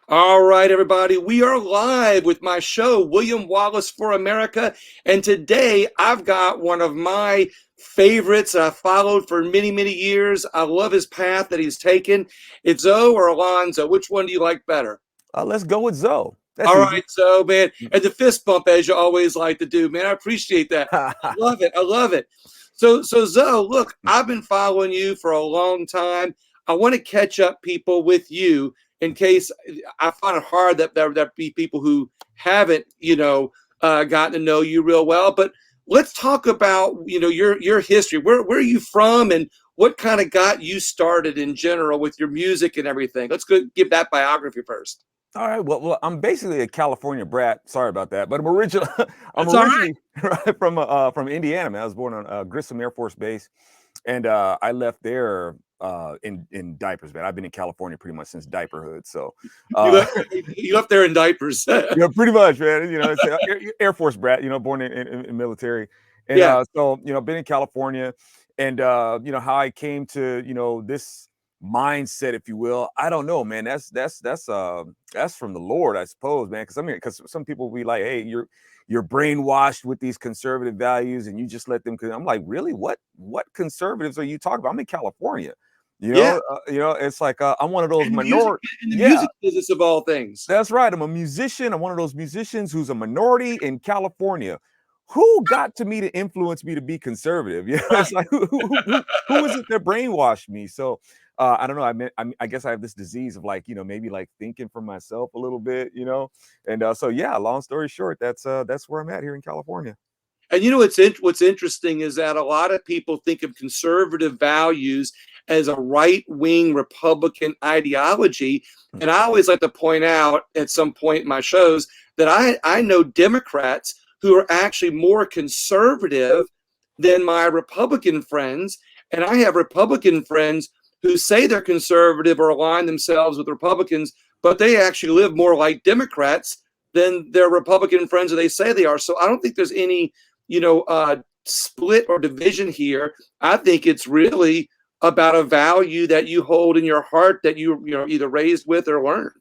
All right, everybody, we are live with my show, William Wallace for America. And today I've got one of my favorites I followed for many, many years. I love his path that he's taken. It's Zoe or Alonzo. Which one do you like better? Let's go with Zoe. That's All easy. right, so man, and the fist bump as you always like to do, man. I appreciate that. I love it. I love it. So Zoe, look, I've been following you for a long time. I want to catch up people with you in case I find it hard that there be people who haven't, gotten to know you real well. But let's talk about, your history. Where are you from, and what kind of got you started in general with your music and everything? Let's go give that biography first. All right. Well, I'm basically a California brat. Sorry about that, but I'm original. I'm That's all right. originally right from Indiana. Man, I was born on Grissom Air Force Base, and I left there in diapers. Man, I've been in California pretty much since diaperhood. So, You uh, left, you left there in diapers. yeah, pretty much, man. It's Air Force brat. Born in military, and Yeah. so been in California, and how I came to this mindset, if you will. I don't know, man. That's from the Lord, I suppose, man. Because some people will be like, hey, you're brainwashed with these conservative values, and you just let them. I'm like, really? What conservatives are you talking about? I'm in California. Yeah. It's like I'm one of those In the music, minority. in the Yeah, music business of all things. that's right. I'm a musician. I'm one of those musicians who's a minority in California. Who got to me to influence me to be conservative? It's Right. like who is it that brainwashed me? So I don't know. I guess I have this disease of like maybe like thinking for myself a little bit, and so yeah. Long story short, that's where I'm at here in California. And what's interesting is that a lot of people think of conservative values as a right wing Republican ideology. And I always like to point out at some point in my shows that I know Democrats who are actually more conservative than my Republican friends. And I have Republican friends who say they're conservative or align themselves with Republicans, but they actually live more like Democrats than their Republican friends that they say they are. So I don't think there's any split or division here. I think it's really about a value that you hold in your heart that you either raised with or learned.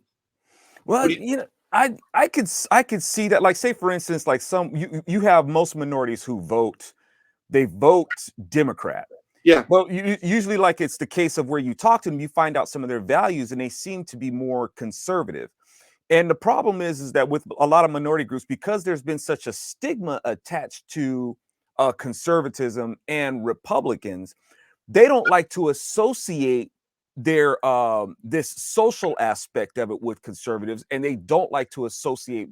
Well, You, I could see that. Like, say for instance, like you have most minorities who they vote Democrat. yeah, Well, usually, like it's the case of where you talk to them, you find out some of their values, and they seem to be more conservative. And the problem is that with a lot of minority groups, because there's been such a stigma attached to conservatism and Republicans, they don't like to associate their this social aspect of it with conservatives, and they don't like to associate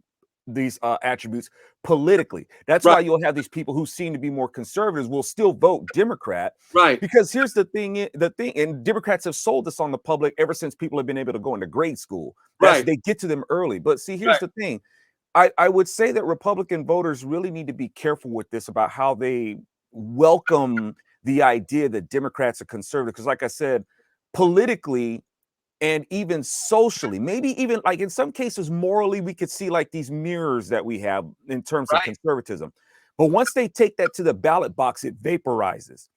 these attributes politically. That's right, why you'll have these people who seem to be more conservatives will still vote Democrat, right, because here's the thing, and Democrats have sold this on the public ever since people have been able to go into grade school. That's right, they get to them early. But see, here's right. the thing. I would say that Republican voters really need to be careful with this about how they welcome the idea that Democrats are conservative. Because, like I said, politically and even socially, maybe even like in some cases, morally, we could see like these mirrors that we have in terms of Right. conservatism. But once they take that to the ballot box, it vaporizes.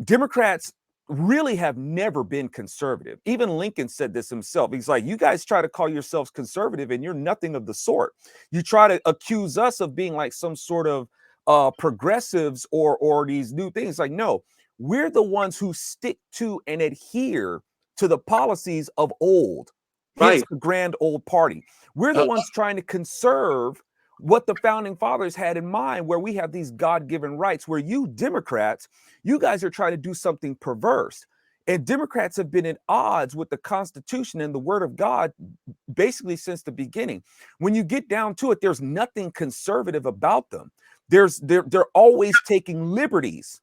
Democrats really have never been conservative. Even Lincoln said this himself. He's like, you guys try to call yourselves conservative and you're nothing of the sort. You try to accuse us of being like some sort of progressives or these new things. Like, no, we're the ones who stick to and adhere to the policies of old, hence Right. the grand old party. We're the Uh, ones trying to conserve what the founding fathers had in mind, where we have these God-given rights, where you Democrats, you guys are trying to do something perverse. And Democrats have been at odds with the Constitution and the Word of God basically since the beginning. When you get down to it, there's nothing conservative about them. They're always taking liberties,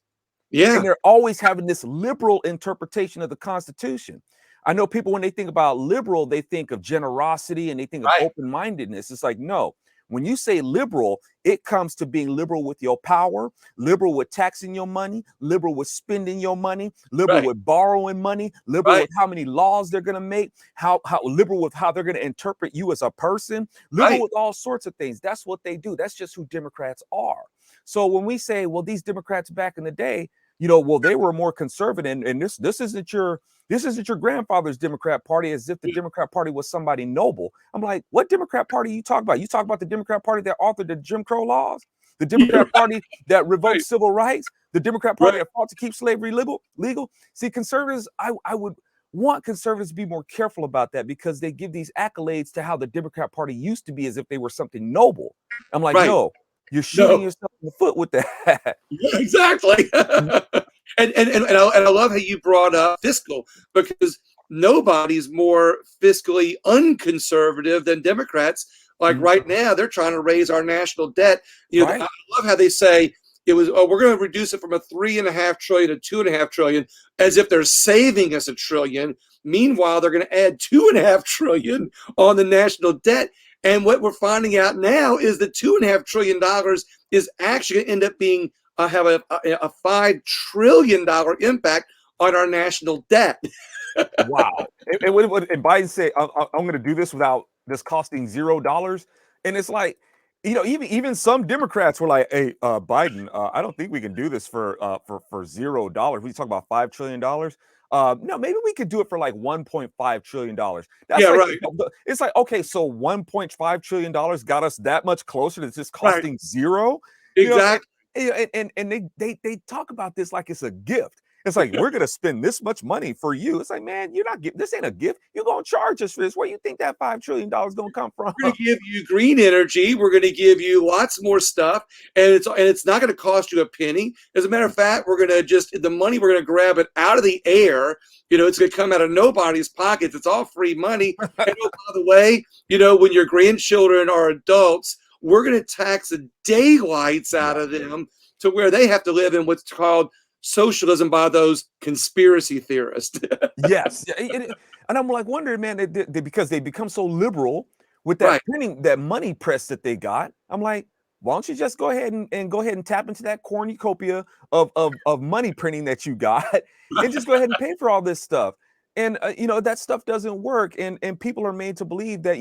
and yeah. they're always having this liberal interpretation of the Constitution. I know people, when they think about liberal, they think of generosity and they think of Right. open-mindedness. It's like, no, when you say liberal, it comes to being liberal with your power, liberal with taxing your money, liberal with spending your money, liberal Right. with borrowing money, liberal Right. with how many laws they're going to make, how liberal with how they're going to interpret you as a person, liberal Right. with all sorts of things. That's what they do. That's just who Democrats are. So when we say, well, these Democrats back in the day, well, they were more conservative, and this isn't This isn't your grandfather's Democrat Party, as if the Democrat Party was somebody noble. I'm like, what Democrat Party you talk about? You talk about the Democrat Party that authored the Jim Crow laws, the Democrat Party that revoked Right. civil rights, the Democrat Party Right. that fought to keep slavery legal. See, conservatives, I would want conservatives to be more careful about that, because they give these accolades to how the Democrat Party used to be as if they were something noble. I'm like, Right. no, you're shooting No. yourself in the foot with that. Yeah, exactly. And I love how you brought up fiscal, because nobody's more fiscally unconservative than Democrats. Like right now, they're trying to raise our national debt. Right. I love how they say it was, oh, we're going to reduce it from a 3.5 trillion to 2.5 trillion, as if they're saving us a trillion. Meanwhile, they're going to add 2.5 trillion on the national debt. And what we're finding out now is that $2.5 trillion is actually going to end up being have a $5 trillion impact on our national debt. Wow. And Biden said, I'm going to do this without this costing $0. And it's like, even some Democrats were like, hey, Biden, I don't think we can do this for $0. We talk about $5 trillion. No, maybe we could do it for like $1.5 trillion. That's Yeah, like, right. it's like, okay, so $1.5 trillion got us that much closer to just Right. costing zero. Exactly. And they talk about this like it's a gift. It's like, we're gonna spend this much money for you. It's like, man, you're not giving, this ain't a gift. You're gonna charge us for this. Where you think that $5 trillion gonna come from? We're going to give you green energy. We're going to give you lots more stuff, and it's not going to cost you a penny. As a matter of fact, we're going to just the money, we're going to grab it out of the air. It's going to come out of nobody's pockets. It's all free money. And oh, by the way, when your grandchildren are adults, we're going to tax the daylights out of them to where they have to live in what's called socialism by those conspiracy theorists. Yes. And I'm like wondering, man, because they become so liberal with that Right. printing, that money press that they got. I'm like, why don't you just go ahead and tap into that cornucopia of money printing that you got and just go ahead and pay for all this stuff. And that stuff doesn't work, and people are made to believe that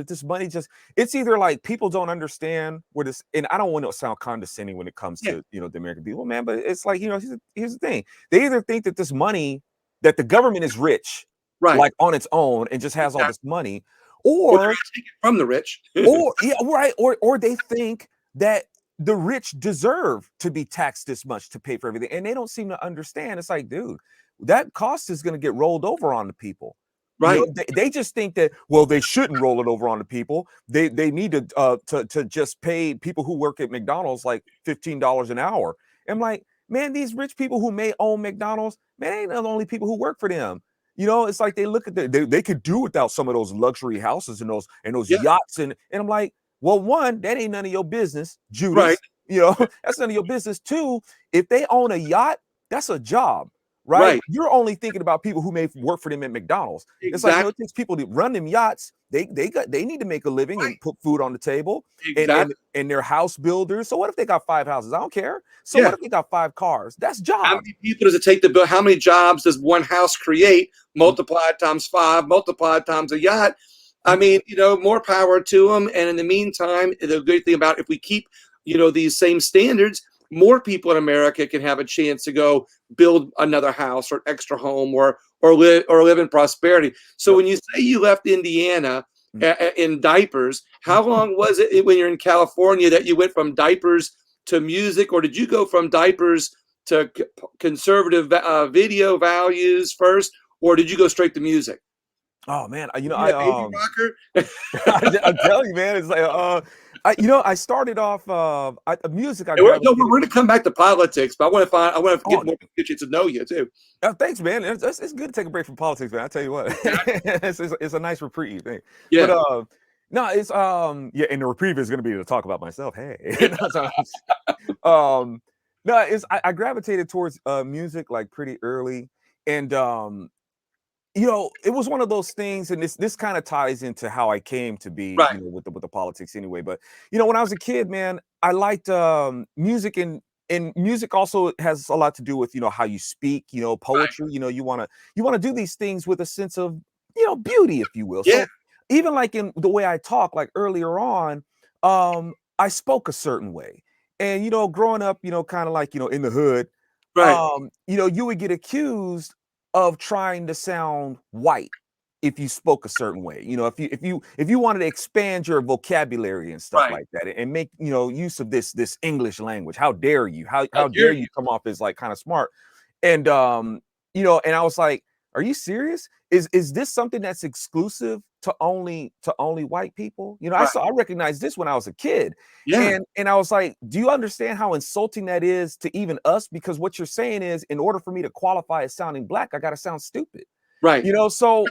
this money it's either like people don't understand where this, and I don't want to sound condescending when it comes to the American people, man, but it's like, here's the thing. They either think that this money, that the government is rich, Right. like on its own, and just has all this money, Or or take it from the rich. or they think that the rich deserve to be taxed this much to pay for everything, and they don't seem to understand. It's like, dude, that cost is going to get rolled over on the people. Right. They just think that, well, they shouldn't roll it over on the people. They need to just pay people who work at McDonald's like $15 an hour. I'm like, man, these rich people who may own McDonald's, man, ain't the only people who work for them. It's like they look at they could do without some of those luxury houses and those yachts, and I'm like, well, one, that ain't none of your business, Judas. Right. That's none of your business. Two, if they own a yacht, that's a job. Right? Right. You're only thinking about people who may work for them at McDonald's. It's like, Exactly. it takes people to run them yachts. They need to make a living and put food on the table. Exactly. And they're house builders. So what if they got 5 houses? I don't care. So what if they got 5 cars? That's job. How many people does it take to build? How many jobs does one house create? Multiplied times 5, multiplied times a yacht. I mean, more power to them. And in the meantime, the good thing about if we keep, these same standards, more people in America can have a chance to go build another house or an extra home or live in prosperity. So when you say you left Indiana in diapers, how long was it when you're in California that you went from diapers to music, or did you go from diapers to conservative video values first, or did you go straight to music? Oh man, Baby rocker. I'm telling you, man, it's like I started off music. We're going to come back to politics, but I want to get more people to know you too. Thanks, man. It's good to take a break from politics, man. I tell you what, it's a nice reprieve thing. Yeah. But no, it's and the reprieve is going to be to talk about myself. Hey, no, I gravitated towards music like pretty early, and it was one of those things, and this kind of ties into how I came to be, with the politics anyway. But when I was a kid, man, I liked music, and music also has a lot to do with how you speak, poetry. You want to do these things with a sense of beauty, if you will. Yeah. So even like in the way I talk, like earlier on, I spoke a certain way, and growing up, kind of like in the hood, Right. you would get accused of trying to sound white if you spoke a certain way. You know, if you wanted to expand your vocabulary and stuff Right. like that, and make, you know, use of this English language. How dare you? How How dare dare you? you come off as like kind of smart? And you know, and I was like, are you serious? Is this something that's exclusive to only white people? You know, Right. I recognized this when I was a kid. Yeah. And I was like, do you understand how insulting that is to even us? Because what you're saying is, in order for me to qualify as sounding black, I got to sound stupid. Right. You know, so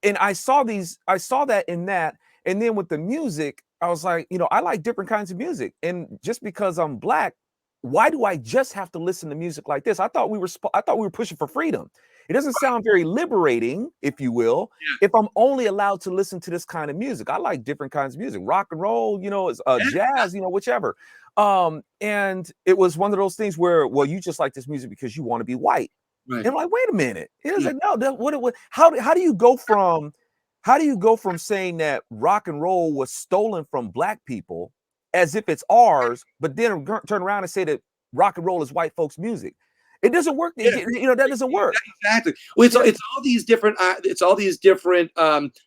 and I saw that in that, and then with the music, I was like, you know, I like different kinds of music, and just because I'm black, why do I just have to listen to music like this? I thought we were pushing for freedom. It doesn't sound very liberating, if you will, Yeah. if I'm only allowed to listen to this kind of music. I like different kinds of music, rock and roll, you know, Yeah. jazz, you know, whichever. And it was one of those things where, well, you just like this music because you want to be white. Right. And I'm like, wait a minute. It was Yeah. like, no, how do you go from saying that rock and roll was stolen from black people as if it's ours, but then turn around and say that rock and roll is white folks' music? It doesn't work. Yeah. You know, that doesn't work. Exactly. Well, Yeah. it's all these different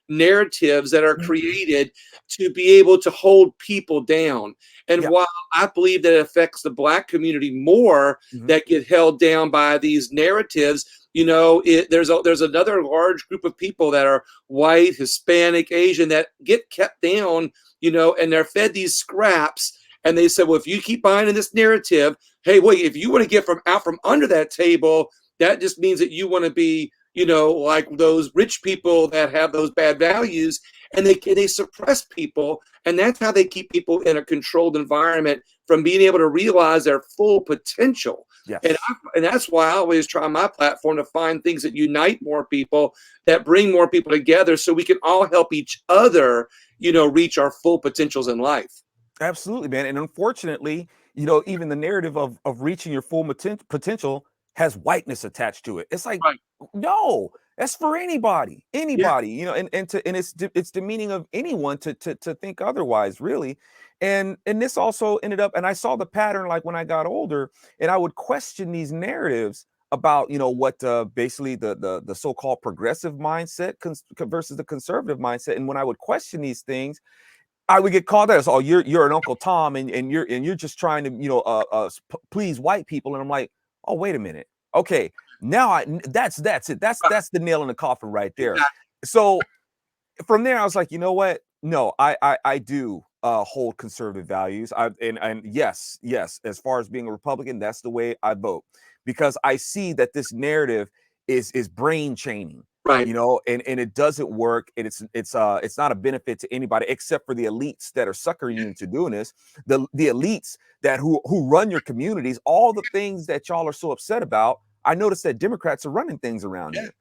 narratives that are Mhm. created to be able to hold people down. And Yeah. while I believe that it affects the black community more, Mhm. that get held down by these narratives, you know, there's another large group of people that are white, Hispanic, Asian, that get kept down, you know, and they're fed these scraps. And they said, well, if you keep buying in this narrative, hey, wait, if you want to get from out from under that table, that just means that you want to be, you know, like those rich people that have those bad values, and they suppress people, and that's how they keep people in a controlled environment from being able to realize their full potential. And Yes. and that's why I always try my platform to find things that unite more people, that bring more people together, so we can all help each other, you know, reach our full potentials in life. Absolutely, man. And unfortunately, you know, even the narrative of reaching your full potential has whiteness attached to it. It's like, Right. no, that's for anybody, Yeah. anybody, you know, and it's demeaning of anyone to think otherwise, really. And this also ended up, and I saw the pattern like when I got older, and I would question these narratives about, you know, what basically the so-called progressive mindset versus the conservative mindset. And when I would question these things, I would get called as, oh, you're an Uncle Tom, and you're just trying to, you know, please white people. And I'm like, oh, wait a minute. Okay, now that's it. Right. That's the nail in the coffin right there. Exactly. So from there, I was like, you know what? No, I do hold conservative values. And yes, as far as being a Republican, that's the way I vote, because I see that this narrative is brain chaining, Right. you know, and it doesn't work, and it's not a benefit to anybody except for the elites that are suckering you into doing this. The elites that who run your communities, all the things that y'all are so upset about. I noticed that Democrats are running things around Yeah. here.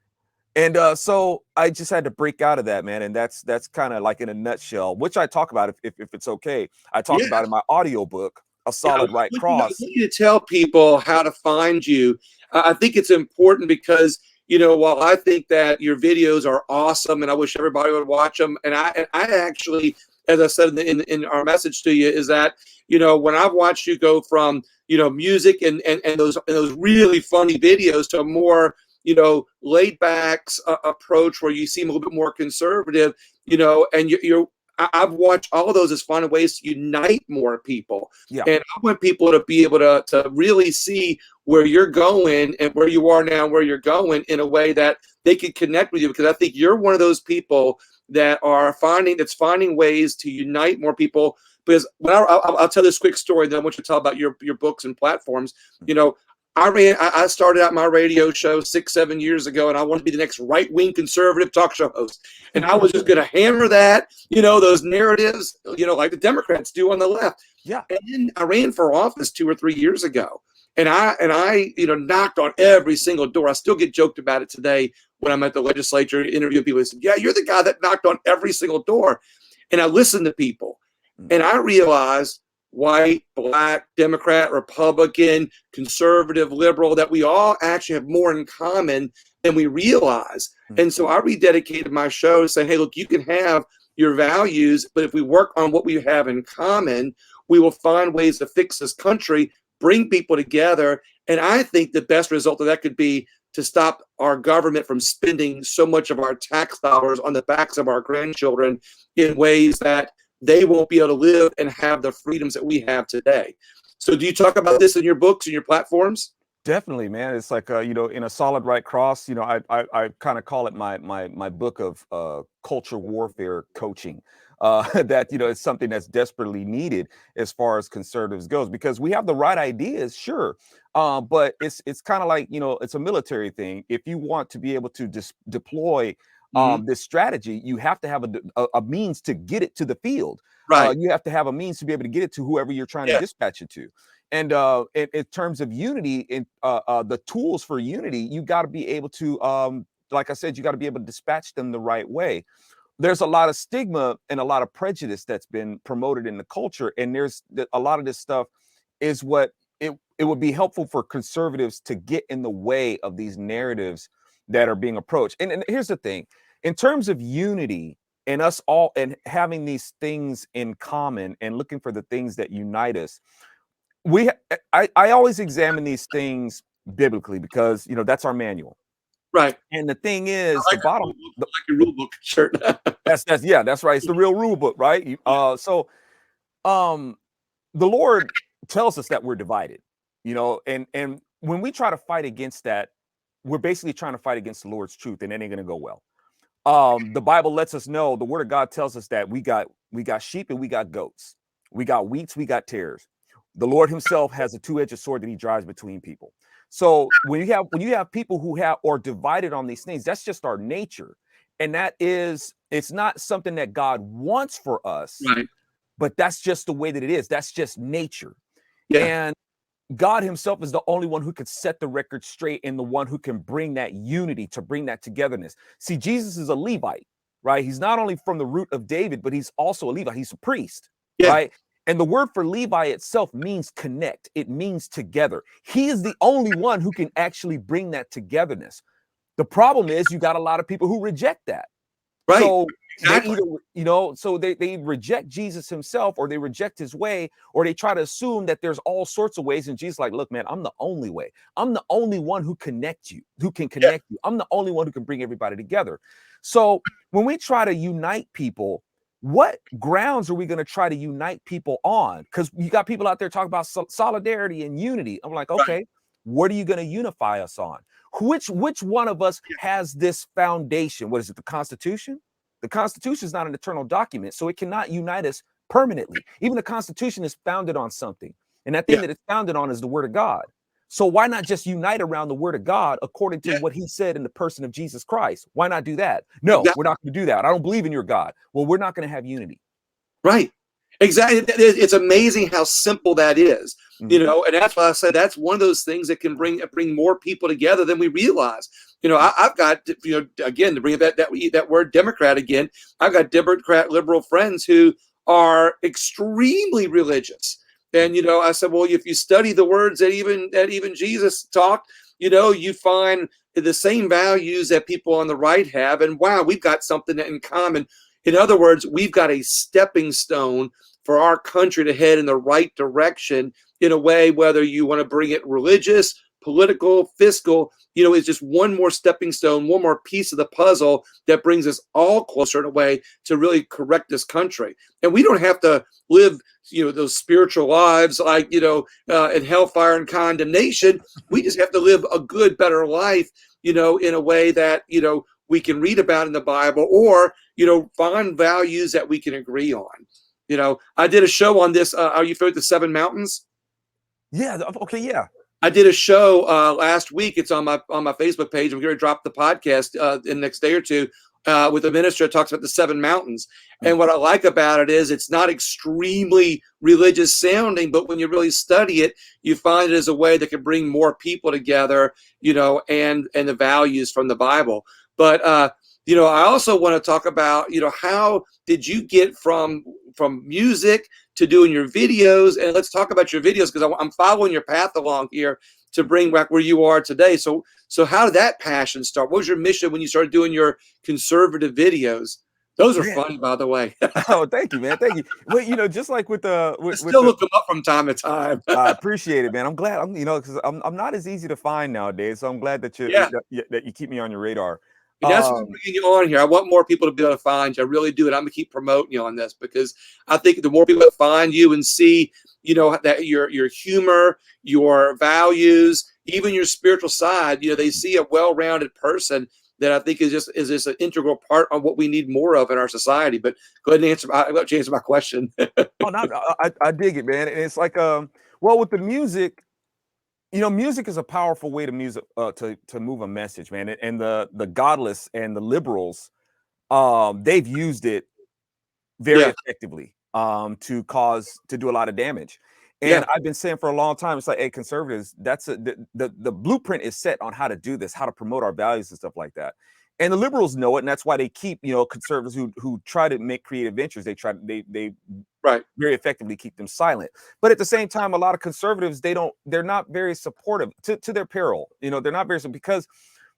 And so I just had to break out of that, man. And that's kind of like in a nutshell, which I talk about, if it's okay. I talk Yeah. about in my audiobook, A Yeah, Solid Right I Cross. want you to tell people how to find you. I think it's important because, you know, while I think that your videos are awesome and I wish everybody would watch them, and I actually, as I said in our message to you, is that, you know, when I've watched you go from, you know, music and those really funny videos to a more, you know, laid back approach where you seem a little bit more conservative, you know, and you're I've watched all of those as finding ways to unite more people. Yeah. And I want people to be able to really see where you're going and where you are now, where you're going, in a way that they can connect with you. Because I think you're one of those people that are finding ways to unite more people. Because when I'll tell this quick story, then I want you to tell about your books and platforms. You know, I started out my radio show 6, 7 years ago, and I wanted to be the next right wing conservative talk show host. And I was just going to hammer that, you know, those narratives, you know, like the Democrats do on the left. Yeah. And then I ran for office 2 or 3 years ago, and I, you know, knocked on every single door. I still get joked about it today when I'm at the legislature interviewing people. They said, "Yeah, you're the guy that knocked on every single door." And I listened to people, and I realized, white, black, Democrat, Republican, conservative, liberal, that we all actually have more in common than we realize. And so I rededicated my show to say, hey, look, you can have your values, but if we work on what we have in common, we will find ways to fix this country, bring people together. And I think the best result of that could be to stop our government from spending so much of our tax dollars on the backs of our grandchildren in ways that they won't be able to live and have the freedoms that we have today. So do you talk about this in your books and your platforms? Definitely, man. It's like in a solid right cross. I kind of call it my book of culture warfare coaching. That it's something that's desperately needed as far as conservatives goes, because we have the right ideas, sure, but it's kind of like it's a military thing. If you want to be able to deploy this strategy, you have to have a means to get it to the field. Right. You have to have a means to be able to get it to whoever you're trying to dispatch it to. And in terms of unity, in the tools for unity, you got to be able to, like I said, you got to be able to dispatch them the right way. There's a lot of stigma and a lot of prejudice that's been promoted in the culture, and there's a lot of this stuff is what it would be helpful for conservatives to get in the way of these narratives that are being approached. And here's the thing, in terms of unity and us all and having these things in common and looking for the things that unite us, I always examine these things biblically, because that's our manual. Right. And the thing is, like your rule book shirt. that's right. It's the real rule book, right? So the Lord tells us that we're divided, and when we try to fight against that, we're basically trying to fight against the Lord's truth, and it ain't gonna go well. The Bible lets us know, the word of God tells us that we got sheep and we got goats, we got wheats, we got tares. The Lord himself has a two-edged sword that he drives between people. So when you have people who are divided on these things, that's just our nature. And it's not something that God wants for us, Right. but that's just the way that it is. That's just nature. Yeah. And God himself is the only one who could set the record straight, and the one who can bring that unity, to bring that togetherness. See, Jesus is a Levite, right? He's not only from the root of David, but he's also a Levite. He's a priest, right? And the word for Levi itself means connect. It means together. He is the only one who can actually bring that togetherness. The problem is you got a lot of people who reject that. Right. So exactly. they either, they reject Jesus himself, or they reject his way, or they try to assume that there's all sorts of ways. And Jesus is like, look, man, I'm the only way. I'm the only one who can connect you. I'm the only one who can bring everybody together. So when we try to unite people, what grounds are we going to try to unite people on? Because you got people out there talking about solidarity and unity. I'm like, okay, what are you going to unify us on? Which one of us has this foundation? What is it, the Constitution? The Constitution is not an eternal document, so it cannot unite us permanently. Even the Constitution is founded on something, and that thing that it's founded on is the Word of God. So why not just unite around the Word of God according to what he said in the person of Jesus Christ? Why not do that? No, we're not going to do that. I don't believe in your God. Well, we're not going to have unity. Right. Exactly. It's amazing how simple that is, and that's why I said that's one of those things that can bring more people together than we realize. I've got, again, to bring that word Democrat again, I've got Democrat liberal friends who are extremely religious. And, I said, well, if you study the words that even Jesus talked, you find the same values that people on the right have. And wow, we've got something in common. In other words, we've got a stepping stone for our country to head in the right direction in a way, whether you want to bring it religious, political, fiscal, it's just one more stepping stone, one more piece of the puzzle that brings us all closer in a way to really correct this country. And we don't have to live, those spiritual lives like, in hellfire and condemnation. We just have to live a good, better life, in a way that, we can read about in the Bible, or, find values that we can agree on. I did a show on this. Are you familiar with the Seven Mountains? Yeah. Okay. Yeah. I did a show last week. It's on my Facebook page. I'm going to drop the podcast in the next day or two with a minister that talks about the Seven Mountains. And what I like about it is it's not extremely religious sounding, but when you really study it, you find it as a way that can bring more people together, and the values from the Bible. But I also want to talk about, how did you get from music to doing your videos? And let's talk about your videos, because I'm following your path along here to bring back where you are today. So how did that passion start? What was your mission when you started doing your conservative videos? Those are Man. funny, by the way. Oh, thank you, man. Thank you. Well, you know, just like with the I with still the look them up from time to time. I appreciate it, man. I'm glad I'm, you know, because I'm not as easy to find nowadays. So I'm glad that Yeah. that you keep me on your radar. And that's what I'm bringing you on here. I want more people to be able to find you. I really do. And I'm going to keep promoting you on this because I think the more people that find you and see, that your humor, your values, even your spiritual side, they see a well-rounded person that I think is just an integral part of what we need more of in our society. But go ahead and I'll let you answer my question. Oh, no, I dig it, man. And it's like, well, with the music, you know, music is a powerful way to music to move a message, man. And the godless and the liberals, they've used it very Yeah. effectively to do a lot of damage. And Yeah. I've been saying for a long time, it's like, hey, conservatives, the blueprint is set on how to do this, how to promote our values and stuff like that. And the liberals know it, and that's why they keep, conservatives who try to make creative ventures, they Right. very effectively keep them silent. But at the same time, a lot of conservatives, they're not very supportive to their peril. They're not very, because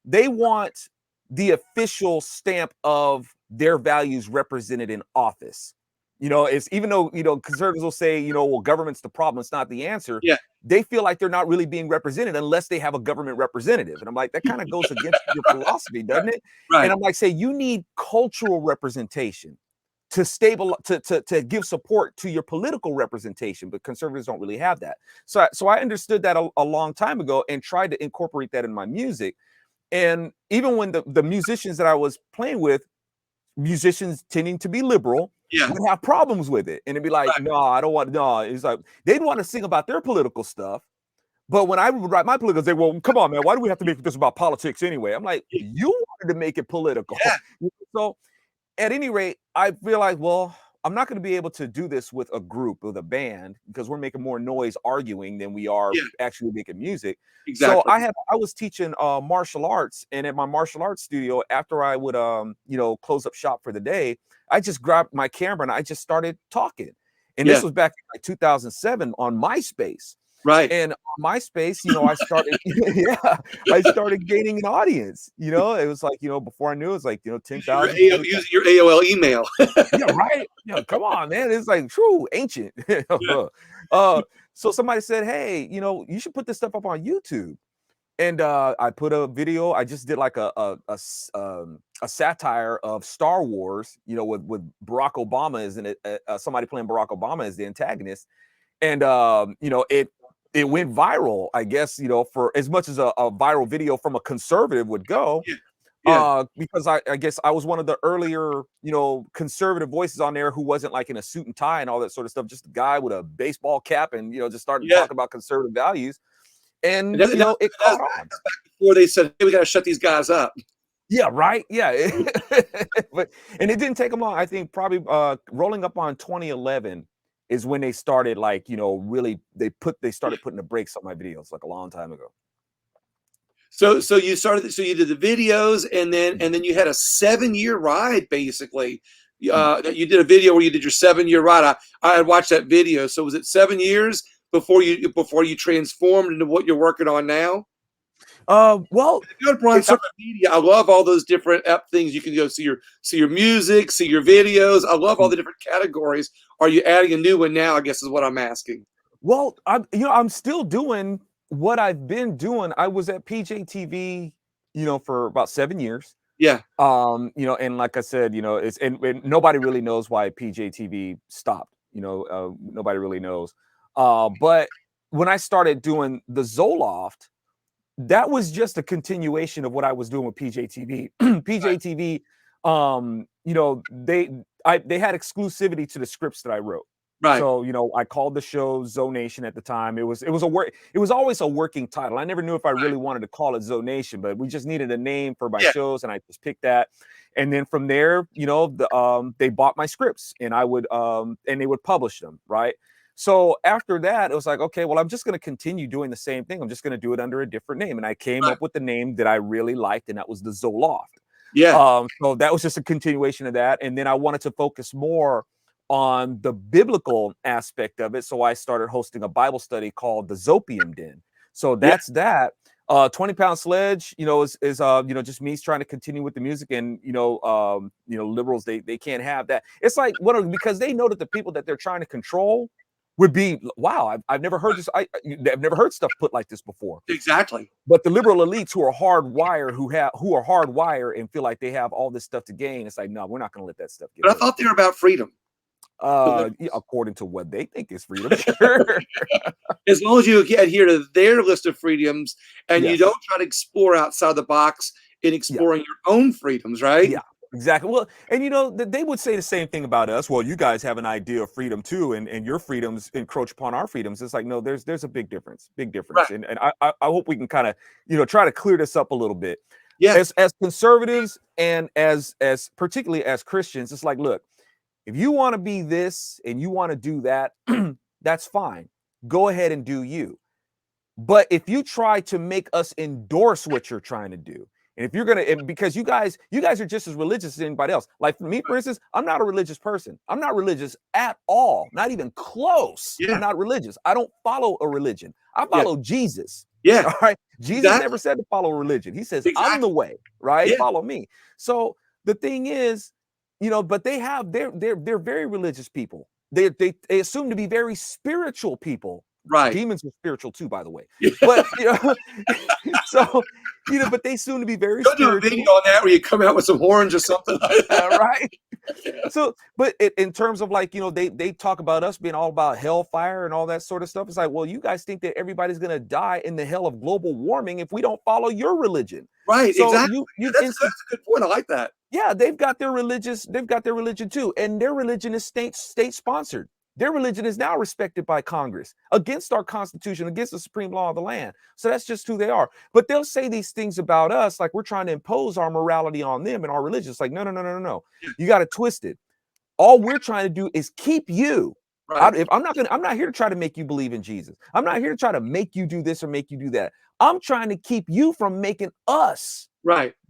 they want the official stamp of their values represented in office. It's, even though, conservatives will say, well, government's the problem, it's not the answer. Yeah. They feel like they're not really being represented unless they have a government representative. And I'm like, that kind of goes against your philosophy, doesn't it? And Right. I'm like, say, you need cultural representation to give support to your political representation, but conservatives don't really have that. So I understood that a long time ago and tried to incorporate that in my music. And even when the musicians that I was playing with, musicians tending to be liberal, Yeah. would have problems with it. And it'd be like, Right. no, I don't want, no. It's like, they'd want to sing about their political stuff. But when I would write my political, they, well, come on, man, why do we have to make this about politics anyway? I'm like, you wanted to make it political. Yeah. So at any rate, I realized, well, I'm not going to be able to do this with a group, with a band, because we're making more noise arguing than we are Yeah. actually making music. So Exactly. I was teaching martial arts, and at my martial arts studio, after I would close up shop for the day, I just grabbed my camera and I just started talking. And this Yeah. was back in like 2007 on MySpace. Right. And on MySpace, I started, yeah, I started gaining an audience. It was like, before I knew it was like, 10,000. Using your AOL email. Yeah, right. Yeah, come on, man. It's like true, ancient. Yeah. So somebody said, hey, you should put this stuff up on YouTube. And I put a video. I just did like a satire of Star Wars, with Barack Obama as somebody playing Barack Obama as the antagonist. And it went viral, I guess, for as much as a viral video from a conservative would go. Yeah. Yeah. Because I guess I was one of the earlier, conservative voices on there who wasn't like in a suit and tie and all that sort of stuff, just a guy with a baseball cap and, just started Yeah. talking about conservative values. And, And it caught on. before they said, hey, we got to shut these guys up. Yeah, right. Yeah. And it didn't take them long. I think probably rolling up on 2011 is when they started like, really, they started putting the brakes on my videos like a long time ago. So you started. So you did the videos, and then you had a 7-year ride, basically. That you did a video where you did your 7-year ride. I had watched that video. So was it 7 years before you transformed into what you're working on now? Well, If you go to Brian Social Media, I love all those different things. You can go see your music, see your videos. I love all the different categories. Are you adding a new one now? I guess is what I'm asking. Well, I'm still doing what I've been doing. I was at PJTV, for about 7 years. Yeah. And like I said, it's and nobody really knows why PJTV stopped. Nobody really knows. But when I started doing the Zoloft, that was just a continuation of what I was doing with PJTV. PJTV, they had exclusivity to the scripts that I wrote. Right. So, I called the show ZO Nation at the time. It was always a working title. I never knew if I really wanted to call it ZO Nation, but we just needed a name for my shows, and I just picked that. And then from there, they bought my scripts, and I would and they would publish them, right? So after that, it was like, okay, well, I'm just going to continue doing the same thing. I'm just going to do it under a different name. And I came up with the name that I really liked, and that was the Zoloft. Yeah. So that was just a continuation of that. And then I wanted to focus more on the biblical aspect of it. So I started hosting a Bible study called the Zopium Den. So that's that. 20-pound sledge, is just me trying to continue with the music, and liberals, they can't have that. It's like because they know that the people that they're trying to control would be, wow, I've never heard this. I've never heard stuff put like this before. Exactly. But the liberal elites who are hardwired and feel like they have all this stuff to gain, it's like, no, we're not going to let that stuff get. But I thought they were about freedom. According to what they think is freedom. Sure. As long as you adhere to their list of freedoms and you don't try to explore outside the box in exploring your own freedoms, right? Yeah, exactly. Well, and they would say the same thing about us. Well, you guys have an idea of freedom too, and your freedoms encroach upon our freedoms. It's like, no, there's a big difference. Right. And I hope we can kind of try to clear this up a little bit. Yeah. As conservatives and as particularly as Christians, it's like, look, if you want to be this and you want to do that, that's fine. Go ahead and do you. But if you try to make us endorse what you're trying to do, and if you're gonna, because you guys are just as religious as anybody else. Like for me, for instance, I'm not a religious person. I'm not religious at all, not even close. Yeah. I'm not religious. I don't follow a religion. I follow Jesus. Yeah. All right. Jesus never said to follow a religion. He says, I'm the way, right? Yeah. Follow me. So the thing is, but they're very religious people. They assume to be very spiritual people. Right. Demons are spiritual too, by the way. But so but they assume to be very spiritual. Do a video on that where you come out with some horns or something like that, right? So, but in terms of like they talk about us being all about hellfire and all that sort of stuff. It's like, well, you guys think that everybody's gonna die in the hell of global warming if we don't follow your religion, right? So exactly. That's a good point. I like that. Yeah, they've got their religion too, and their religion is state sponsored. Their religion is now respected by Congress against our Constitution, against the supreme law of the land. So that's just who they are. But they'll say these things about us like we're trying to impose our morality on them and our religion. It's like, no. You got to twist it. All we're trying to do is keep you. Right. I'm not here to try to make you believe in Jesus. I'm not here to try to make you do this or make you do that. I'm trying to keep you from making us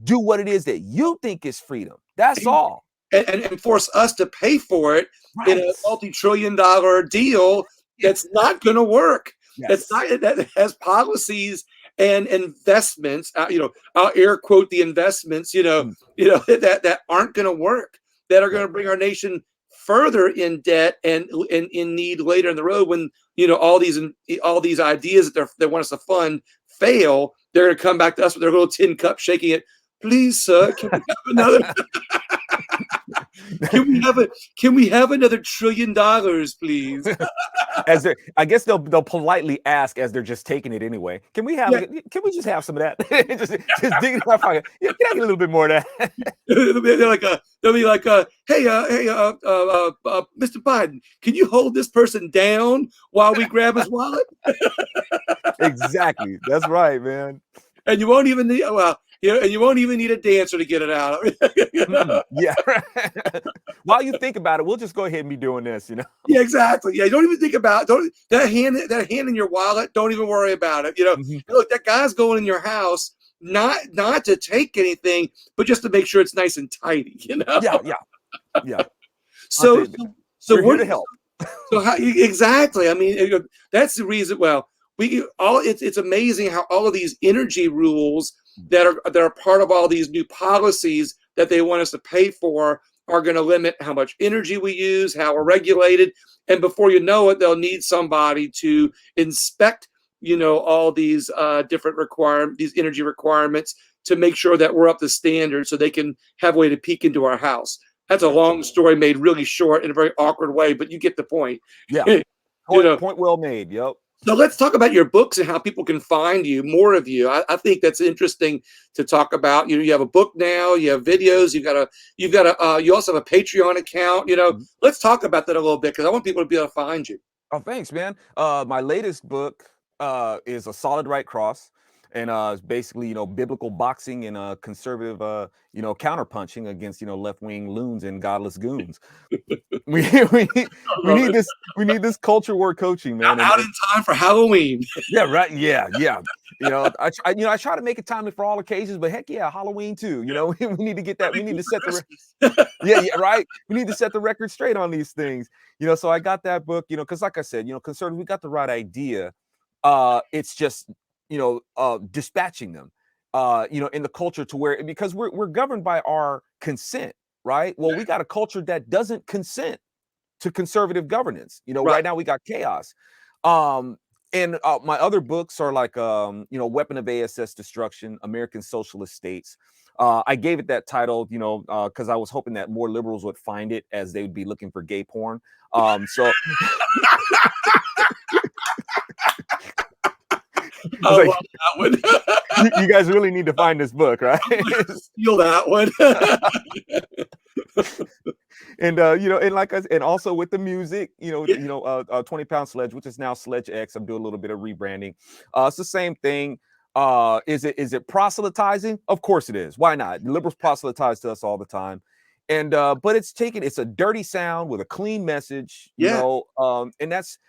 do what it is that you think is freedom. That's all. And force us to pay for it in a multi-trillion-dollar deal that's not going to work. That's not, that has policies and investments. I'll air quote the investments. That aren't going to work. That are going to bring our nation further in debt and in need later in the road when all these ideas that they want us to fund fail. They're going to come back to us with their little tin cup, shaking it. Please, sir, can we have another? Can we have another $1 trillion, please? I guess they'll politely ask as they're just taking it anyway. Can we just have some of that? just dig in my pocket. Yeah, can I get a little bit more of that? They'll be like, hey, Mr. Biden, can you hold this person down while we grab his wallet? Exactly. That's right, man. And you won't even need a dancer to get it out. Yeah. While you think about it, we'll just go ahead and be doing this, Yeah, exactly. Yeah, you don't even think about that hand in your wallet. Don't even worry about it. Look, that guy's going in your house not to take anything, but just to make sure it's nice and tidy. Yeah. So we're here to help. So how exactly? I mean, that's the reason. Well, it's amazing how all of these energy rules that are part of all these new policies that they want us to pay for are going to limit how much energy we use, how we're regulated, and before you know it, they'll need somebody to inspect, all these different these energy requirements to make sure that we're up to standard, so they can have a way to peek into our house. That's a long story made really short in a very awkward way, but you get the point. Yeah, point well made. Yep. So let's talk about your books and how people can find you, more of you. I think that's interesting to talk about. You have a book now, you have videos, you also have a Patreon account. Let's talk about that a little bit because I want people to be able to find you. Oh, thanks, man. My latest book is A Solid Right Cross. And it's basically, biblical boxing and conservative, counterpunching against, left-wing loons and godless goons. we need this culture war coaching, man. Out in time for Halloween. Yeah, right. Yeah. I try to make it timely for all occasions, but heck yeah, Halloween too. We need to get that. We need to set the right. We need to set the record straight on these things. So I got that book. Because like I said, conservative, we got the right idea. It's just dispatching them, in the culture to where, because we're governed by our consent, right? Well, we got a culture that doesn't consent to conservative governance. Right. Right now we got chaos. Um, and my other books are like, Weapon of ASS Destruction, American Socialist States. I gave it that title, because I was hoping that more liberals would find it, as they would be looking for gay porn. So I it's like, love that one. you guys really need to find this book, right? Steal that one. And and like and also with the music, 20 Pound Sledge, which is now Sledge X. I'm doing a little bit of rebranding. It's the same thing. Is it proselytizing? Of course it is. Why not? The liberals proselytize to us all the time. And but it's a dirty sound with a clean message, and that's,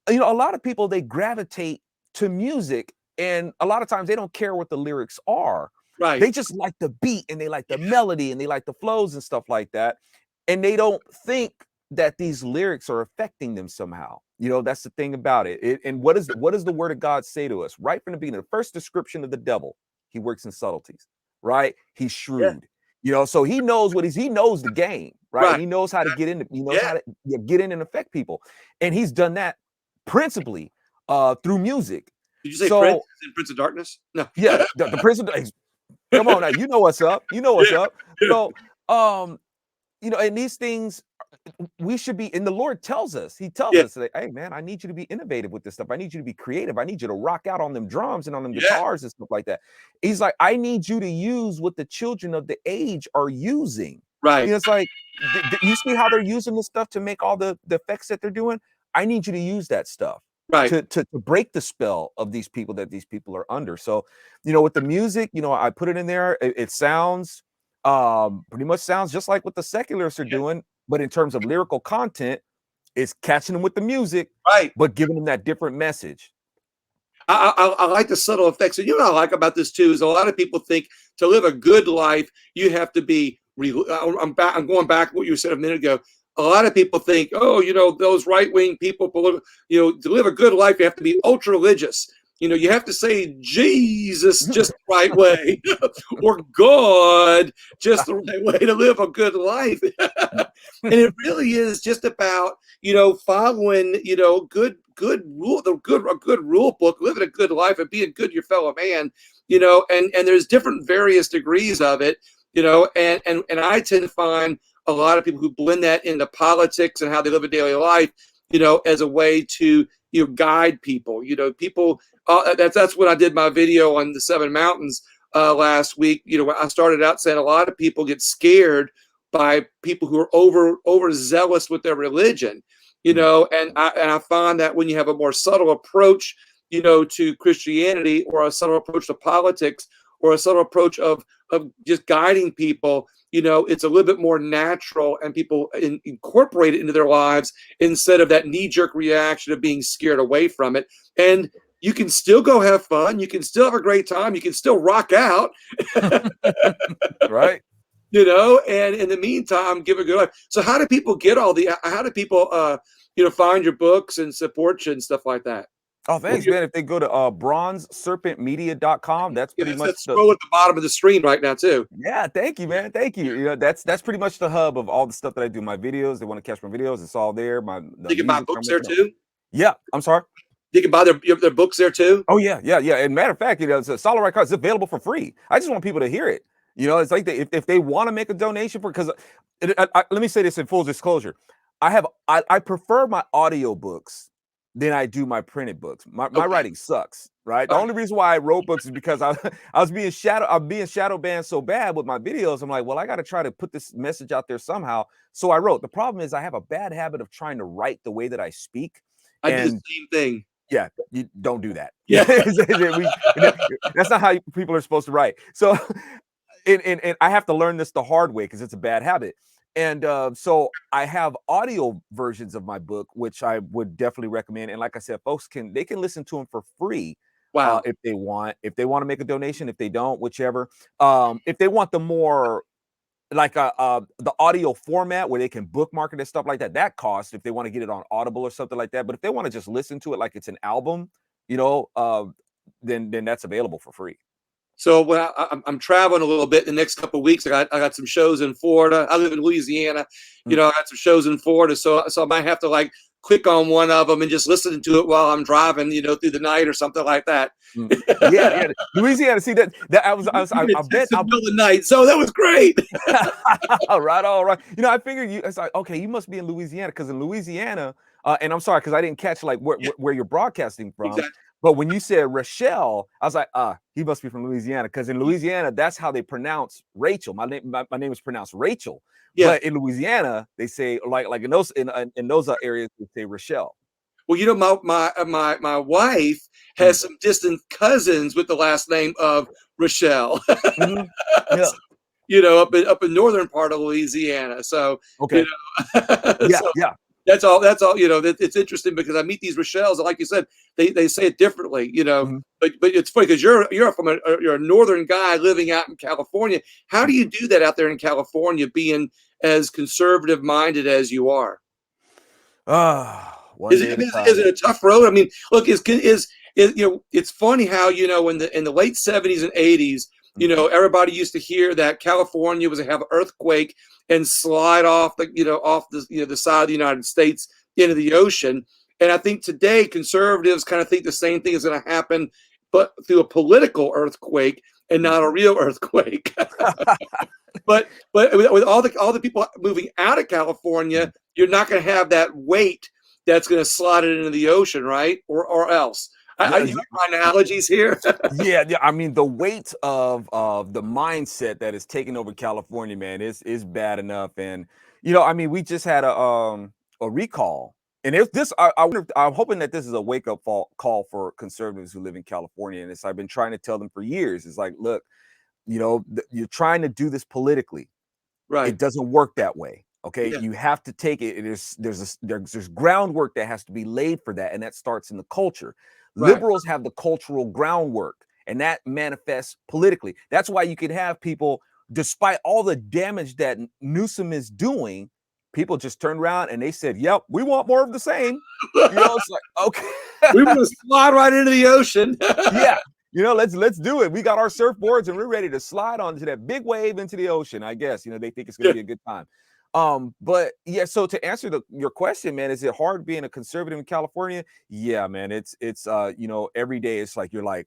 a lot of people, they gravitate to music, and a lot of times they don't care what the lyrics are. Right. They just like the beat, and they like the melody, and they like the flows and stuff like that. And they don't think that these lyrics are affecting them somehow. That's the thing about it. And what does the word of God say to us? Right from the beginning, the first description of the devil: he works in subtleties, right? He's shrewd. So he knows he knows the game, right? Right. He knows how to get in, he knows how to get in and affect people. And he's done that principally through music. Did you say Prince in Prince of Darkness? No. Yeah, the Prince of Come on now, you know what's up. What's up. So and these things, we should be, and the Lord tells us, he tells us, like, hey man, I need you to be innovative with this stuff. I need you to be creative. I need you to rock out on them drums and on them guitars and stuff like that. He's like, I need you to use what the children of the age are using. Right. It's like, you see how they're using this stuff to make all the effects that they're doing? I need you to use that stuff. Right. To break the spell of these people that these people are under. So, with the music, I put it in there. It sounds pretty much sounds just like what the secularists are doing, but in terms of lyrical content, it's catching them with the music, right, but giving them that different message. I like the subtle effects. And what I like about this too is a lot of people think to live a good life, you have to be. I'm going back to what you said a minute ago. A lot of people think, those right-wing people, to live a good life, you have to be ultra religious. You have to say Jesus just the right way, or God just the right way to live a good life. And it really is just about, following, good rule, a good rule book, living a good life and being good to your fellow man, and there's different various degrees of it, and I tend to find a lot of people who blend that into politics and how they live a daily life, as a way to, guide people, people. That's when I did my video on the 7 mountains last week. I started out saying a lot of people get scared by people who are overzealous with their religion, and I find that when you have a more subtle approach, to Christianity, or a subtle approach to politics, or a subtle approach of just guiding people, it's a little bit more natural, and people incorporate it into their lives instead of that knee-jerk reaction of being scared away from it. And you can still go have fun. You can still have a great time. You can still rock out. Right. And in the meantime, give a good life. So how do people find your books and support you and stuff like that? Oh, thanks, man. If they go to bronzeserpentmedia.com, that's pretty much scroll at the bottom of the screen right now too. Yeah, thank you, man. Thank you. That's pretty much the hub of all the stuff that I do. My videos, they want to catch my videos, it's all there. They can buy books there too? Yeah, I'm sorry. You can buy their books there too? Oh, yeah. And matter of fact, it's a Solid Right Cause. It's available for free. I just want people to hear it. It's like if they want to make a donation because let me say this in full disclosure. I prefer my audio books than I do my printed books. My writing sucks, right? The only reason why I wrote books is because I was being shadow banned so bad with my videos. I'm like, well, I got to try to put this message out there somehow. So I wrote. The problem is I have a bad habit of trying to write the way that I speak. I do the same thing. Yeah, you don't do that. Yeah. That's not how people are supposed to write. So, and I have to learn this the hard way because it's a bad habit. And so I have audio versions of my book, which I would definitely recommend. And like I said, folks can listen to them for free. Wow. If they want to make a donation, if they don't, whichever. If they want the more like the audio format where they can bookmark it and stuff like that, that costs if they want to get it on Audible or something like that. But if they want to just listen to it like it's an album, then that's available for free. So when I'm traveling a little bit the next couple of weeks, I got some shows in Florida. I live in Louisiana. I got some shows in Florida, so I might have to like click on one of them and just listen to it while I'm driving, through the night or something like that. Yeah, Louisiana. See that I bet I'll build the night. So that was great. all right. I figured it's like, okay, you must be in Louisiana, because in Louisiana, and I'm sorry because I didn't catch like where you're broadcasting from. Exactly. But when you said Rachel, I was like, he must be from Louisiana, because in Louisiana, that's how they pronounce Rachel. My name is pronounced Rachel. Yeah. But in Louisiana, they say like in those areas, they say Rachel. Well, my wife has some distant cousins with the last name of Rachel. Yeah. Up in northern part of Louisiana. So okay. Yeah. That's all. It's interesting because I meet these Rochelles, and like you said, they say it differently. But it's funny because you're a northern guy living out in California. How do you do that out there in California, being as conservative minded as you are? Is it a tough road? I mean, look, it's funny how in the late 70s and 80s, everybody used to hear that California was to have an earthquake and slide off the side of the United States into the ocean. And I think today conservatives kind of think the same thing is going to happen, but through a political earthquake and not a real earthquake. But with all the people moving out of California, you're not going to have that weight that's going to slide it into the ocean, right? Or else. You like my analogies here? yeah. I mean, the weight of the mindset that is taking over California, man, is bad enough. And I mean, we just had a recall, and if this, I'm hoping that this is a wake up call for conservatives who live in California. And I've been trying to tell them for years. It's like, look, you're trying to do this politically, right? It doesn't work that way. Okay, you have to take it. There's groundwork that has to be laid for that, and that starts in the culture. Right. Liberals have the cultural groundwork, and that manifests politically. That's why you could have people, despite all the damage that Newsom is doing, people just turned around and they said, "Yep, we want more of the same." It's like, okay, we want to slide right into the ocean. Yeah. Let's do it. We got our surfboards and we're ready to slide onto that big wave into the ocean. I guess they think it's gonna be a good time. But yeah, so to answer your question, man, is it hard being a conservative in California? Yeah, man, it's every day it's like you're like,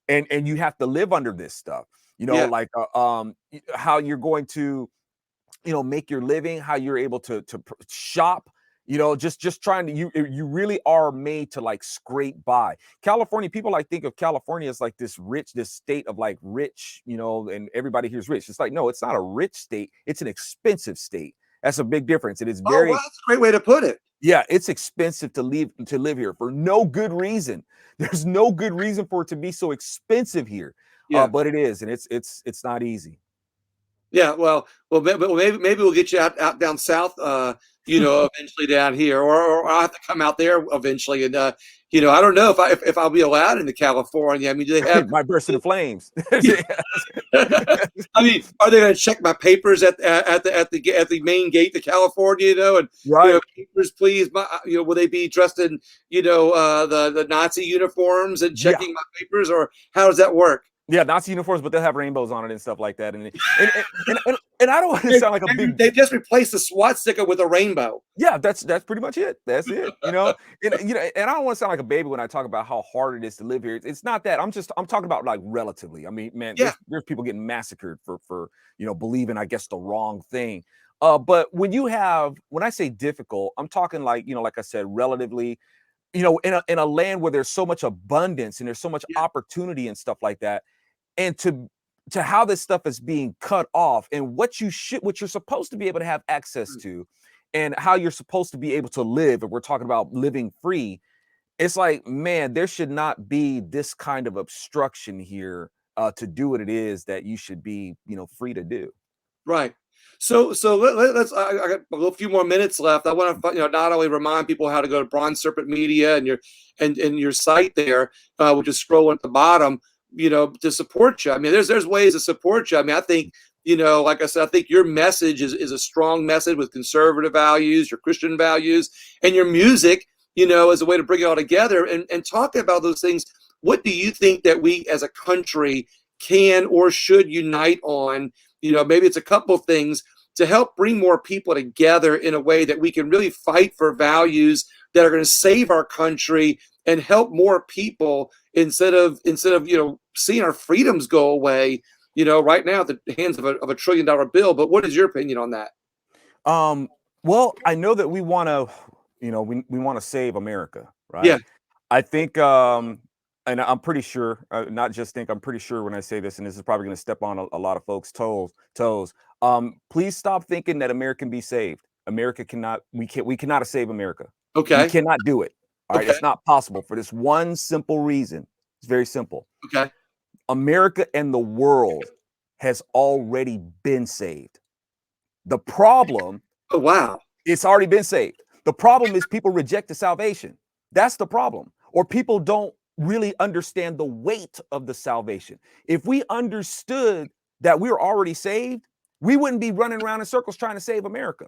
and you have to live under this stuff, like how you're going to, make your living, how you're able to shop, just trying to, you really are made to like scrape by. California, people like think of California as like this state of like rich, and everybody here's rich. It's like, no, it's not a rich state. It's an expensive state. That's a big difference. It is very. Oh, wow, that's a great way to put it. Yeah, it's expensive to live here for no good reason. There's no good reason for it to be so expensive here. Yeah, but it is, and it's not easy. Yeah, well, maybe we'll get you out down south, eventually down here, or I'll have to come out there eventually. And I don't know if I'll be allowed into California. I mean, do they have my burst into flames? I mean, are they going to check my papers at the main gate to California? And right, papers, please. Will they be dressed in the Nazi uniforms and checking my papers, or how does that work? Yeah, Nazi uniforms, but they'll have rainbows on it and stuff like that. And I don't want to sound like a big. They just replaced the SWAT sticker with a rainbow. Yeah, that's pretty much it. That's it. And I don't want to sound like a baby when I talk about how hard it is to live here. It's not that. I'm talking about like relatively. I mean, man, there's people getting massacred for believing, I guess, the wrong thing. But when I say difficult, I'm talking like like I said, relatively. In a land where there's so much abundance and there's so much opportunity and stuff like that, and to how this stuff is being cut off, and what you're supposed to be able to have access to, and how you're supposed to be able to live, and we're talking about living free. It's like, man, there should not be this kind of obstruction here to do what it is that you should be, free to do. Right. So let's. I got a few more minutes left. I want to not only remind people how to go to Bronze Serpent Media and your site there, which is scrolling at the bottom, to support you. I mean, there's ways to support you. I mean, I think like I said, I think your message is a strong message with conservative values, your Christian values, and your music, is a way to bring it all together and talk about those things what do you think that we as a country can or should unite on? Maybe it's a couple things to help bring more people together in a way that we can really fight for values that are going to save our country and help more people instead of seeing our freedoms go away. Right now at the hands of a $1 trillion bill. But what is your opinion on that? Well, I know that we want to, we want to save America, right? Yeah. I think, and I'm pretty sure, not just think, I'm pretty sure when I say this, and this is probably going to step on a lot of folks' toes. Please stop thinking that America can be saved. America cannot. We cannot save America. Okay. We cannot do it. All right. Okay. It's not possible for this one simple reason. It's very simple. Okay. America and the world has already been saved. The problem. Oh, wow. It's already been saved. The problem is people reject the salvation. That's the problem. Or people don't really understand the weight of the salvation. If we understood that we were already saved, we wouldn't be running around in circles trying to save America.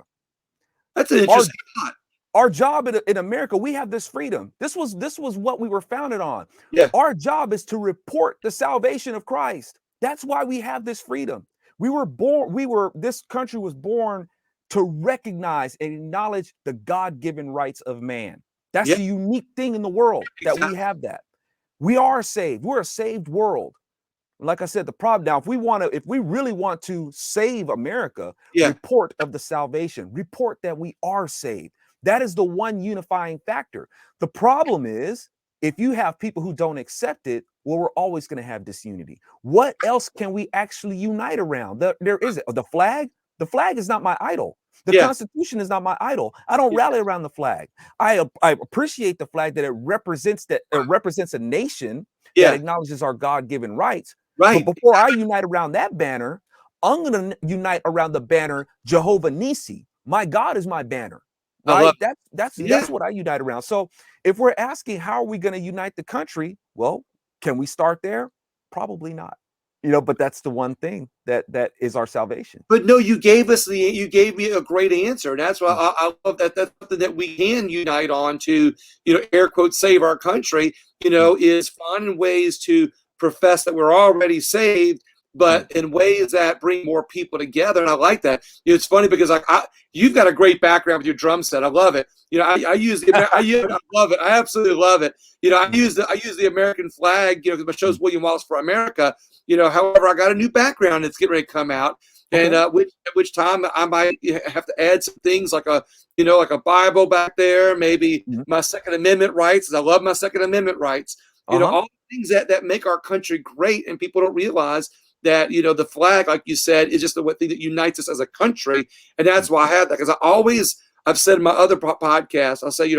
That's an interesting thought. Our job in America, we have this freedom. This was what we were founded on. Yeah. Our job is to report the salvation of Christ. That's why we have this freedom. This country was born to recognize and acknowledge the God-given rights of man. That's a unique thing in the world that we have that. We are saved. We're a saved world. Like I said, the problem now, if we really want to save America, report of the salvation, report that we are saved. That is the one unifying factor. The problem is, if you have people who don't accept it, well, we're always going to have disunity. What else can we actually unite around? There is the flag. The flag is not my idol. The Constitution is not my idol. I don't rally around the flag. I appreciate the flag that it represents a nation that acknowledges our God-given rights. Right. But before I unite around that banner, I'm going to unite around the banner Jehovah Nissi. My God is my banner. Right? That's what I unite around. So if we're asking how are we going to unite the country, well, can we start there? Probably not. But that's the one thing that is our salvation. But no, you gave me a great answer. And that's why I love that. That's something that we can unite on to, air quotes, save our country, is find ways to profess that we're already saved, but in ways that bring more people together. And I like that. It's funny because you've got a great background with your drum set. I love it. I love it. I absolutely love it. I use the American flag, because my show's William Wallace for America. However, I got a new background that's getting ready to come out. And at which time I might have to add some things like a Bible back there, maybe my Second Amendment rights. I love my Second Amendment rights. All the things that make our country great, and people don't realize that the flag, like you said, is just the thing that unites us as a country, and that's why I have that. Because I've said in my other podcasts, I'll say,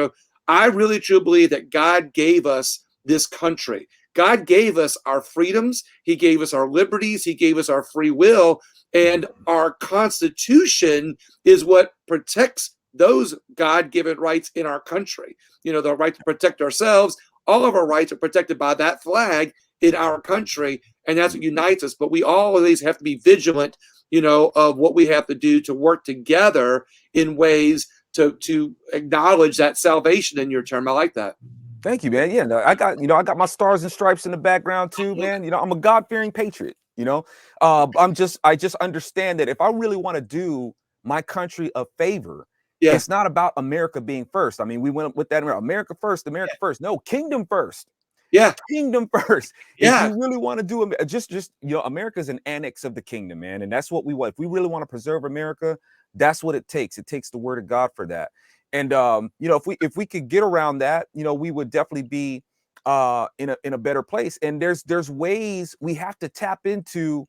I really truly believe that God gave us this country. God gave us our freedoms. He gave us our liberties. He gave us our free will, and our Constitution is what protects those God-given rights in our country. The right to protect ourselves. All of our rights are protected by that flag in our country, and that's what unites us. But we always have to be vigilant, of what we have to do to work together in ways to acknowledge that salvation in your term. I like that. Thank you, man. Yeah, no, I got my stars and stripes in the background too, man. I'm a God-fearing patriot. I just understand that if I really want to do my country a favor, it's not about America being first. I mean, we went with that America first, America first. No, kingdom first. Yeah, kingdom first. If you really want to do just America's an annex of the kingdom, man, and that's what we want. If we really want to preserve America, that's what it takes. It takes the word of God for that. And if we could get around that, we would definitely be in a better place. And there's ways we have to tap into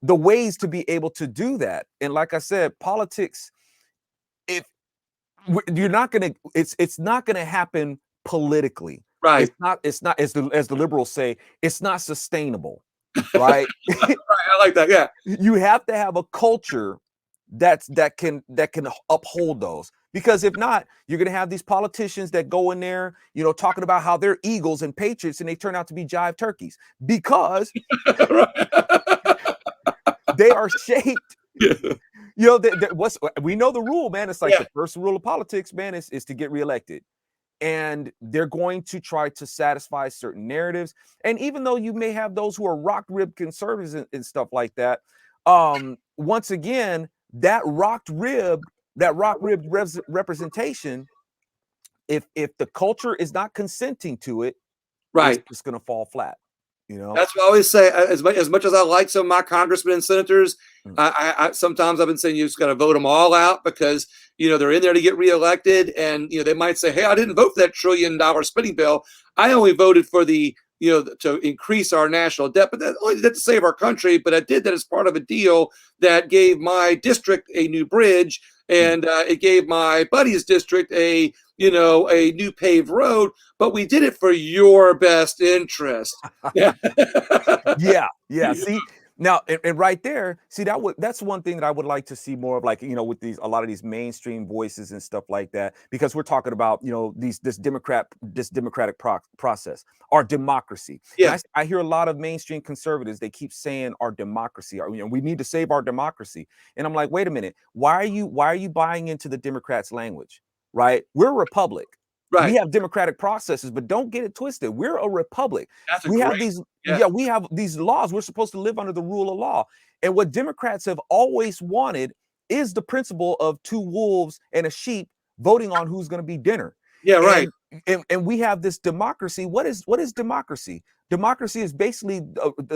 the ways to be able to do that. And like I said, politics, you're not gonna, it's not gonna happen politically. Right. It's not as the liberals say, it's not sustainable. Right. Right. I like that. Yeah. You have to have a culture that can uphold those. Because if not, you're going to have these politicians that go in there, talking about how they're Eagles and Patriots, and they turn out to be jive turkeys because they are shaped. We know the rule, man. It's like the first rule of politics, man, is to get reelected. and they're going to try to satisfy certain narratives. And even though you may have those who are rock-ribbed conservatives and stuff like that, once again, that rock-ribbed representation, if the culture is not consenting to it, Right. it's just going to fall flat. You know, that's what I always say. As much as I like some of my congressmen and senators, I sometimes I've been saying you just got to vote them all out, because they're in there to get reelected, and they might say, "Hey, I didn't vote for that $1 trillion spending bill. I only voted for the to increase our national debt, but that only did to save our country. But I did that as part of a deal that gave my district a new bridge, and it gave my buddy's district a new paved road, but we did it for your best interest." Yeah. yeah. See, now, and right there, see, that's one thing that I would like to see more of, like, with a lot of these mainstream voices and stuff like that, because we're talking about, this democratic process, our democracy. Yeah. And I hear a lot of mainstream conservatives, they keep saying our democracy, or, we need to save our democracy. And I'm like, wait a minute, why are you buying into the Democrats' language? Right? We're a republic. Right. We have democratic processes, but don't get it twisted. We're a republic. We have these laws. We're supposed to live under the rule of law. And what Democrats have always wanted is the principle of two wolves and a sheep voting on who's going to be dinner. Yeah, right. And we have this democracy. What is democracy? Democracy is basically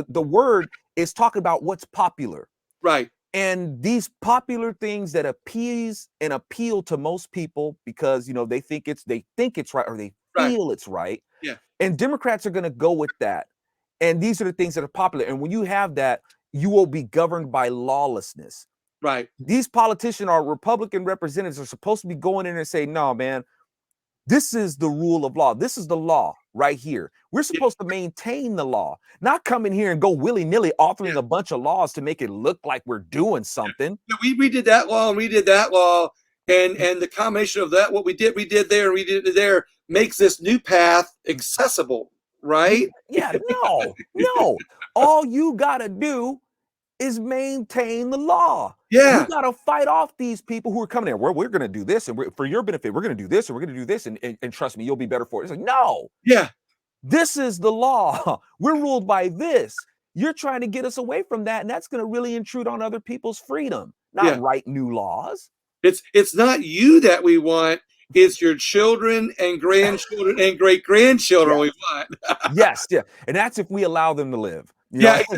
the word is talking about what's popular. Right. And these popular things that appease and appeal to most people because they think it's right, or they feel it's right. Yeah. And Democrats are going to go with that. And these are the things that are popular. And when you have that, you will be governed by lawlessness. Right. These politicians, our Republican representatives, are supposed to be going in and saying, no, man, this is the rule of law. This is the law right here. We're supposed to maintain the law, not come in here and go willy-nilly authoring a bunch of laws to make it look like we're doing something. Yeah, we did that law and we did that law. And the combination of that, what we did there, and we did it there, makes this new path accessible, right? Yeah, no. All you got to do is maintain the law. Yeah. You got to fight off these people who are coming in. We're going to do this, and for your benefit, we're going to do this, and we're going to do this, and trust me, you'll be better for it. It's like, no. Yeah. This is the law. We're ruled by this. You're trying to get us away from that, and that's going to really intrude on other people's freedom, not write new laws. It's not you that we want. It's your children and grandchildren and great-grandchildren we want. Yes. And that's if we allow them to live. Exactly.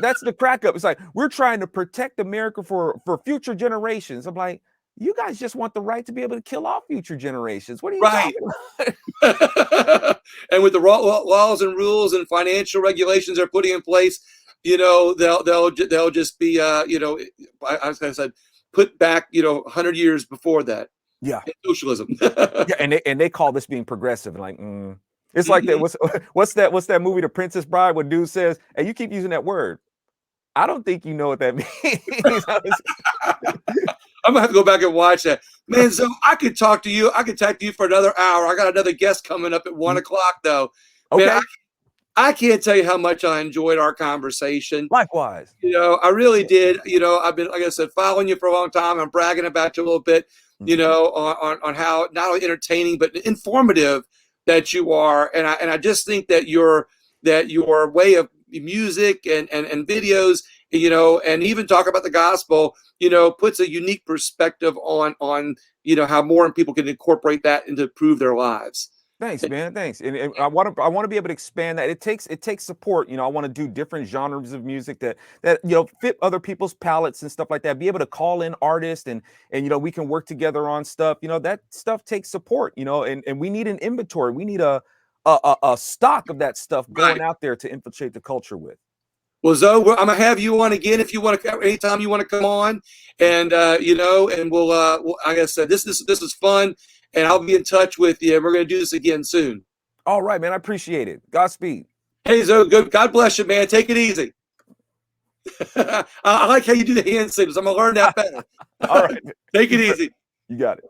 That's the crack up. It's like, we're trying to protect America for future generations. I'm like, you guys just want the right to be able to kill off future generations. What are you talking about? And with the laws and rules and financial regulations they're putting in place, they'll just be, as I said, put back, 100 years before that. Yeah. Socialism. And they call this being progressive. And like, it's like that. What's that movie, The Princess Bride, where dude says, hey, you keep using that word. I don't think you know what that means. I'm gonna have to go back and watch that. Man, so I could talk to you. I could talk to you for another hour. I got another guest coming up at 1 o'clock though. Okay. Man, I can't tell you how much I enjoyed our conversation. Likewise. I really did. I've been, like I said, following you for a long time. I'm bragging about you a little bit, on how not only entertaining but informative that you are. And I just think that your way of music and videos, and even talk about the gospel, puts a unique perspective on how more people can incorporate that and to improve their lives. Thanks, man. Thanks. And I want to be able to expand that. It takes support. I want to do different genres of music that fit other people's palettes and stuff like that. Be able to call in artists and we can work together on stuff. that stuff takes support, and we need an inventory. We need a stock of that stuff going out there to infiltrate the culture with. Well, Zoe, I'm gonna have you on again if you want to. Anytime you want to come on, and and we'll. Like I said, this is fun, and I'll be in touch with you. And we're gonna do this again soon. All right, man. I appreciate it. Godspeed. Hey, Zoe, good. God bless you, man. Take it easy. I like how you do the hand signals. I'm gonna learn that better. All right. Take it easy. You got it.